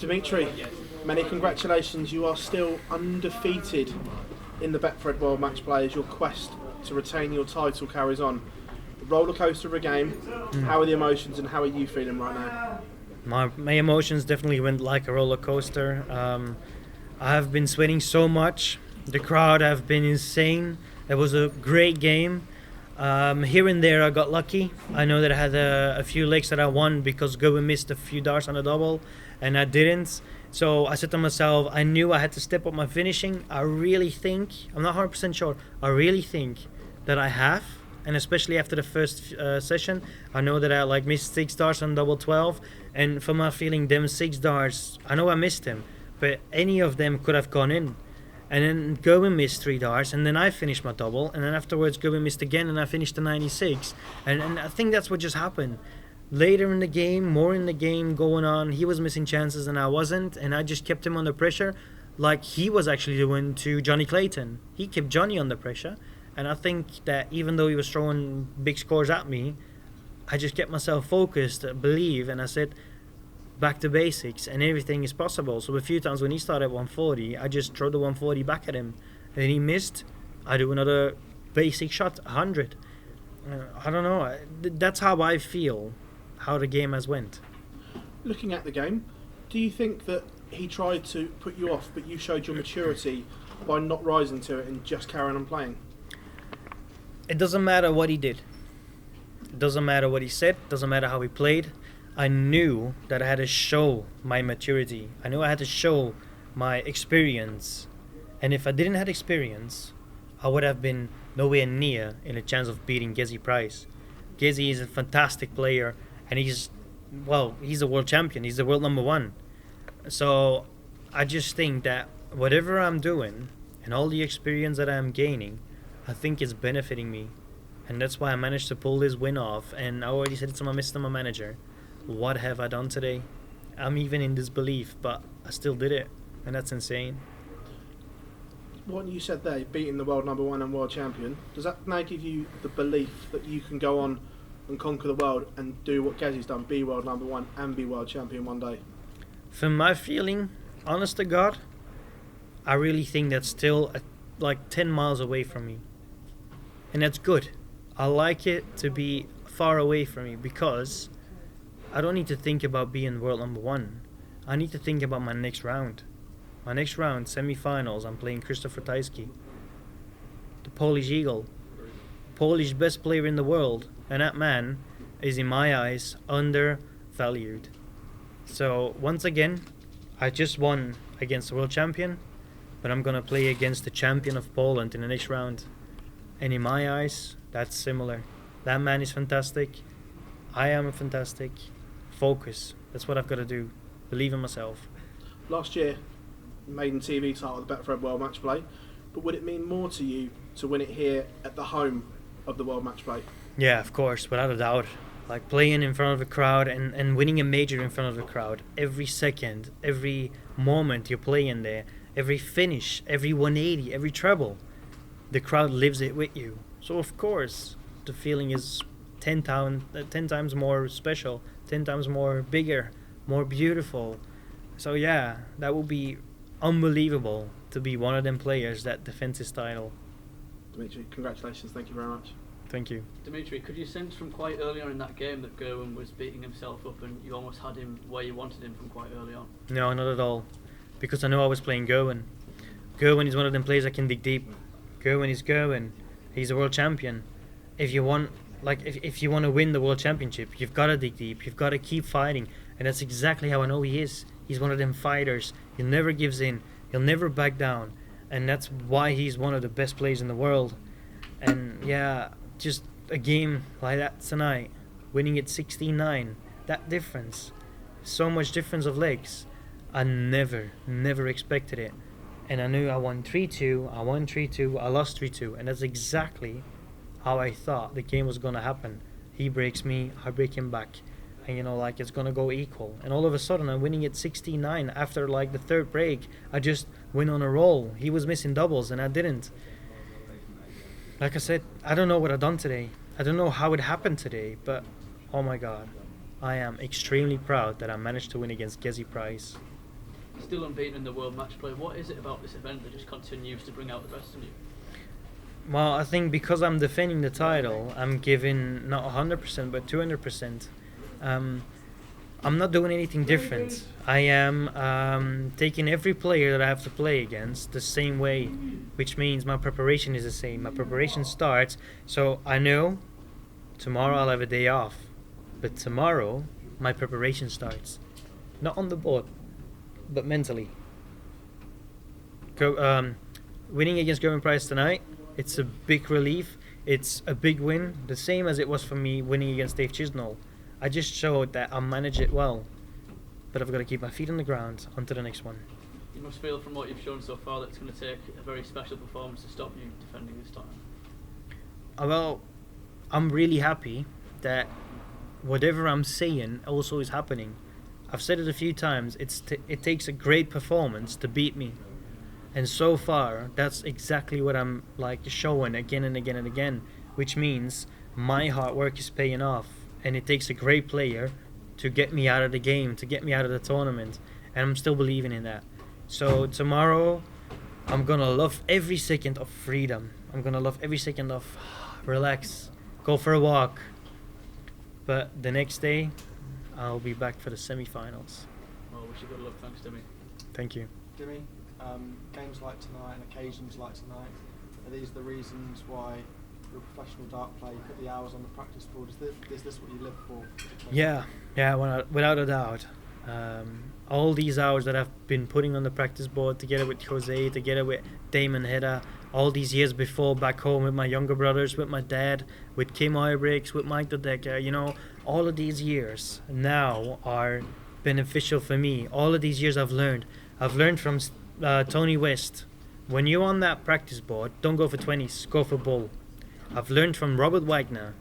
Dimitri, many congratulations. You are still undefeated in the Betfred World Matchplay as your quest to retain your title carries on. Roller coaster of a game. How are the emotions and how are you feeling right now? My emotions definitely went like a roller coaster. I have been sweating so much. The crowd have been insane. It was a great game. Here and there I got lucky. I know that I had a few legs that I won because Gerwyn missed a few darts on the double and I didn't. So I said to myself, I knew I had to step up my finishing. I really think, I'm not 100% sure, I really think that I have. And especially after the first session, I know that I missed 6 darts on double 12. And from my feeling, them 6 darts, I know I missed them, but any of them could have gone in. And then Gerwyn missed 3 darts, and then I finished my double, and then afterwards Gerwyn missed again, and I finished the 96. And I think that's what just happened. Later in the game, more in the game going on, he was missing chances and I wasn't, and I just kept him under pressure like he was actually doing to Johnny Clayton. He kept Johnny under pressure, and I think that even though he was throwing big scores at me, I just kept myself focused, believe, and I said, back to basics and everything is possible. So a few times when he started at 140, I just throw the 140 back at him and he missed, I do another basic shot, 100. I don't know, that's how I feel how the game has went. Looking at the game, do you think that he tried to put you off but you showed your maturity by not rising to it and just carrying on playing? It doesn't matter what he did, it doesn't matter what he said, doesn't matter how he played. I knew that I had to show my maturity. I knew I had to show my experience. And if I didn't have experience, I would have been nowhere near in a chance of beating Gezzy Price. Gezzy is a fantastic player and he's a world champion. He's the world number 1. So I just think that whatever I'm doing and all the experience that I'm gaining, I think is benefiting me. And that's why I managed to pull this win off. And I already said it to my manager. What have I done today? I'm even in disbelief, but I still did it, and that's insane. What you said there, beating the world number 1 and world champion, does that now give you the belief that you can go on and conquer the world and do what Gezzy's done, be world number 1 and be world champion one day? From my feeling, honest to God, I really think that's still 10 miles away from me. And that's good. I like it to be far away from me because I don't need to think about being world number 1. I need to think about my next round. My next round, semi-finals, I'm playing Krzysztof Ratajski, the Polish Eagle, Polish best player in the world, and that man is, in my eyes, undervalued. So once again, I just won against the world champion, but I'm gonna play against the champion of Poland in the next round. And in my eyes, that's similar. That man is fantastic. I am fantastic. Focus. That's what I've got to do. Believe in myself. Last year, maiden TV title of the Betfred World Matchplay, but would it mean more to you to win it here at the home of the World Matchplay? Yeah, of course, without a doubt. Like playing in front of a crowd and winning a major in front of the crowd. Every second, every moment you're playing there, every finish, every 180, every treble, the crowd lives it with you. So of course, the feeling is 10 times more special, 10 times more bigger, more beautiful. So yeah, that would be unbelievable to be one of them players that defends his title. Dimitri, congratulations, thank you very much. Thank you. Dimitri, could you sense from quite early on in that game that Gerwyn was beating himself up and you almost had him where you wanted him from quite early on? No, not at all. Because I know I was playing Gerwyn. Gerwyn is one of them players that can dig deep. Gerwyn is Gerwyn. He's a world champion. If you want to win the world championship, you've got to dig deep. You've got to keep fighting. And that's exactly how I know he is. He's one of them fighters. He never gives in. He'll never back down. And that's why he's one of the best players in the world. And yeah, just a game like that tonight, winning it 16-9, that difference, so much difference of legs. I never expected it. And I knew I won 3-2, I won 3-2, I lost 3-2. And that's exactly how I thought the game was going to happen. He breaks me, I break him back. And it's going to go equal. And all of a sudden I'm winning it 16-9. After the 3rd break, I just went on a roll. He was missing doubles and I didn't. Like I said, I don't know what I've done today. I don't know how it happened today, but oh my God. I am extremely proud that I managed to win against Gezzy Price. still unbeaten in the World Matchplay. What is it about this event that just continues to bring out the best in you? Well, I think because I'm defending the title, I'm giving not 100% but 200%. I'm not doing anything different. I am taking every player that I have to play against the same way, which means my preparation is the same. My preparation starts, so I know tomorrow I'll have a day off, but tomorrow my preparation starts. Not on the board, but mentally. Winning against Gerwyn Price tonight, it's a big relief. It's a big win, the same as it was for me winning against Dave Chisnall. I just showed that I manage it well, but I've got to keep my feet on the ground onto the next one. You must feel from what you've shown so far that it's going to take a very special performance to stop you defending this title. Well, I'm really happy that whatever I'm saying also is happening. I've said it a few times, it takes a great performance to beat me. And so far, that's exactly what I'm like showing again and again and again, which means my hard work is paying off. And it takes a great player to get me out of the game, to get me out of the tournament. And I'm still believing in that. So tomorrow, I'm going to love every second of freedom. I'm going to love every second of relax, go for a walk. But the next day, I'll be back for the semi-finals. Well, wish you good luck. Thanks, Dimi. Thank you. Dimi, games like tonight and occasions like tonight, are these the reasons why you're a professional dart player? You put the hours on the practice board. Is this what you live for? Yeah, without a doubt. All these hours that I've been putting on the practice board together with Jose, together with Damon Hedda, all these years before back home with my younger brothers, with my dad, with Kim Oybricks, with Mike Dedecker, all of these years now are beneficial for me. All of these years I've learned. I've learned from Tony West. When you're on that practice board, don't go for 20s, go for bull. I've learned from Robert Wagner,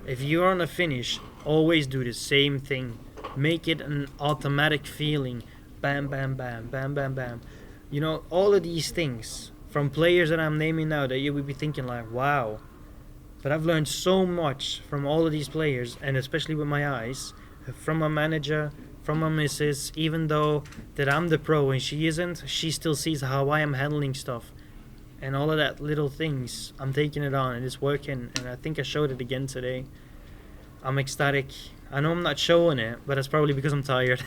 if you're on a finish, always do the same thing. Make it an automatic feeling. Bam, bam, bam, bam, bam, bam. All of these things from players that I'm naming now that you would be thinking like, wow. But I've learned so much from all of these players, and especially with my eyes, from my manager, from my missus, even though that I'm the pro and she isn't, she still sees how I am handling stuff. And all of that little things, I'm taking it on and it's working, and I think I showed it again today. I'm ecstatic. I know I'm not showing it, but it's probably because I'm tired.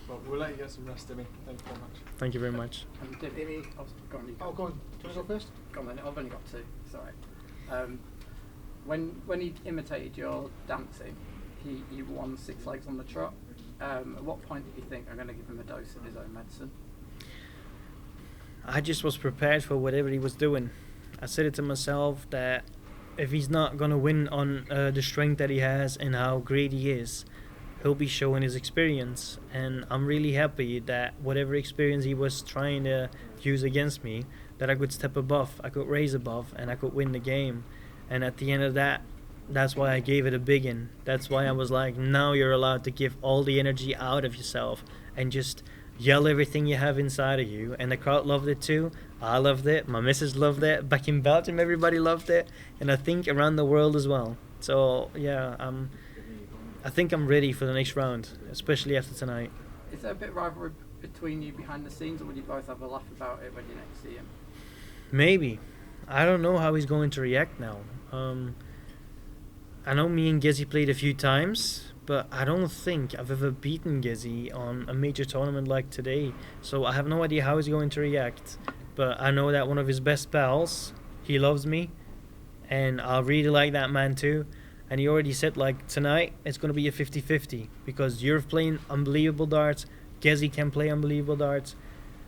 Well, we'll let you get some rest, Dimi. Thank you very much. Thank you very much. Dimi, go on, you go. Oh, go on. Do you want to go first? Go on then, I've only got two, it's alright. When he imitated your dancing, he won 6 legs on the trot. At what point did you think, I'm going to give him a dose of his own medicine? I just was prepared for whatever he was doing. I said it to myself that if he's not going to win on the strength that he has and how great he is, he'll be showing his experience. And I'm really happy that whatever experience he was trying to use against me, that I could step above, I could raise above, and I could win the game. And at the end of that, that's why I gave it a big in. That's why I was like, now you're allowed to give all the energy out of yourself and just yell everything you have inside of you. And the crowd loved it too. I loved it. My missus loved it. Back in Belgium, everybody loved it. And I think around the world as well. So, yeah, I think I'm ready for the next round, especially after tonight. Is there a bit of rivalry between you behind the scenes, or would you both have a laugh about it when you next see him? Maybe. I don't know how he's going to react now. I know me and Gezzy played a few times, but I don't think I've ever beaten Gezzy on a major tournament like today. So I have no idea how he's going to react. But I know that one of his best pals, he loves me, and I really like that man too. And he already said, like, tonight it's going to be a 50-50 because you're playing unbelievable darts, Gezzy can play unbelievable darts.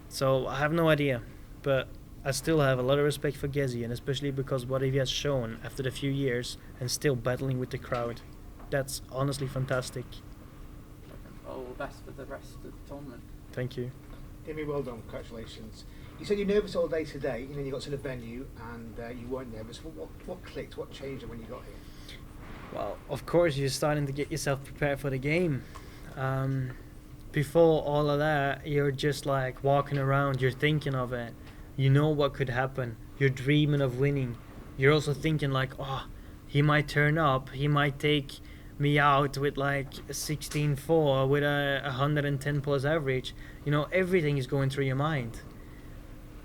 So I have no idea, but I still have a lot of respect for Gezzy, and especially because what he has shown after the few years and still battling with the crowd. That's honestly fantastic. All the best for the rest of the tournament. Thank you. Dimi, well done, congratulations. You said you're nervous all day today, you got to the venue and you weren't nervous. What clicked, what changed when you got here? Well, of course you're starting to get yourself prepared for the game. Before all of that, you're just like walking around, you're thinking of it. You know what could happen. You're dreaming of winning. You're also thinking like, oh, he might turn up, he might take me out with like a 16-4 with a 110 plus average. You know, everything is going through your mind.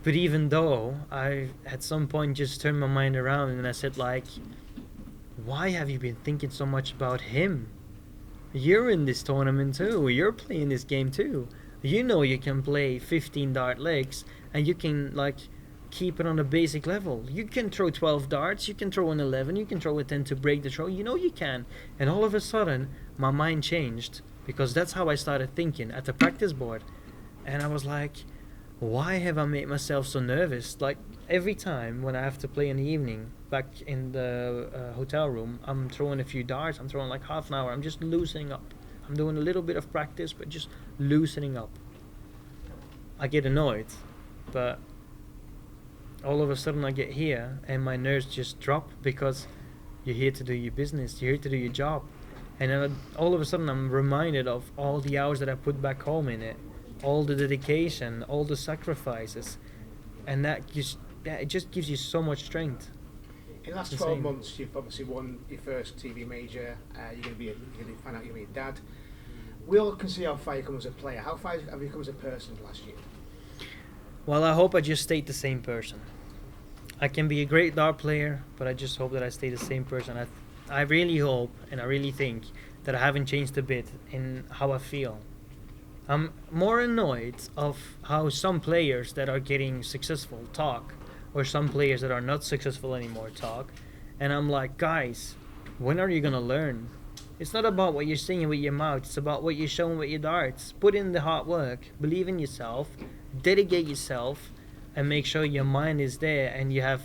But even though I at some point just turned my mind around and I said like, why have you been thinking so much about him? You're in this tournament too. You're playing this game too. You know you can play 15 dart legs and you can like keep it on a basic level. You can throw 12 darts, you can throw an 11, you can throw a 10 to break the throw. You know you can. And all of a sudden, my mind changed because that's how I started thinking at the practice board. And I was like, why have I made myself so nervous? Like every time when I have to play in the evening back in the hotel room, I'm throwing a few darts, I'm throwing like half an hour, I'm just loosening up. I'm doing a little bit of practice, but just loosening up. I get annoyed, but all of a sudden I get here and my nerves just drop because you're here to do your business, you're here to do your job. And then all of a sudden I'm reminded of all the hours that I put back home in it, all the dedication, all the sacrifices, and that just, it just gives you so much strength. In the last 12 months, you've obviously won your first TV major. You're going to find out you're going to be a dad. We all can see how far you come as a player. How far have you come as a person last year? Well, I hope I just stayed the same person. I can be a great dart player, but I just hope that I stay the same person. I really hope and I really think that I haven't changed a bit in how I feel. I'm more annoyed of how some players that are getting successful talk, or some players that are not successful anymore talk, and I'm like, guys, when are you gonna learn? It's not about what you're saying with your mouth, it's about what you're showing with your darts. Put in the hard work, believe in yourself, dedicate yourself, and make sure your mind is there and you have,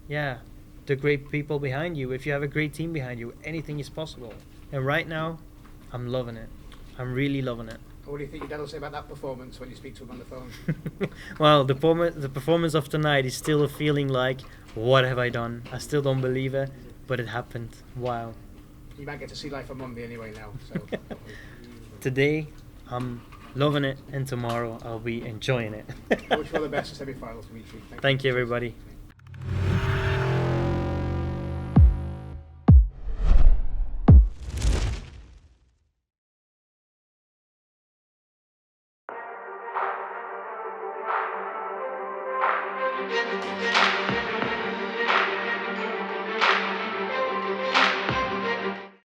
the great people behind you. If you have a great team behind you, anything is possible. And right now, I'm loving it. I'm really loving it. What do you think your dad will say about that performance when you speak to him on the phone? Well, the performance of tonight is still a feeling like, what have I done? I still don't believe it, but it happened. Wow. You might get to see life on Monday anyway now. So Today, I'm loving it, and tomorrow I'll be enjoying it. I wish you all the best in semi-finals, Dimitri. Thank you, everybody.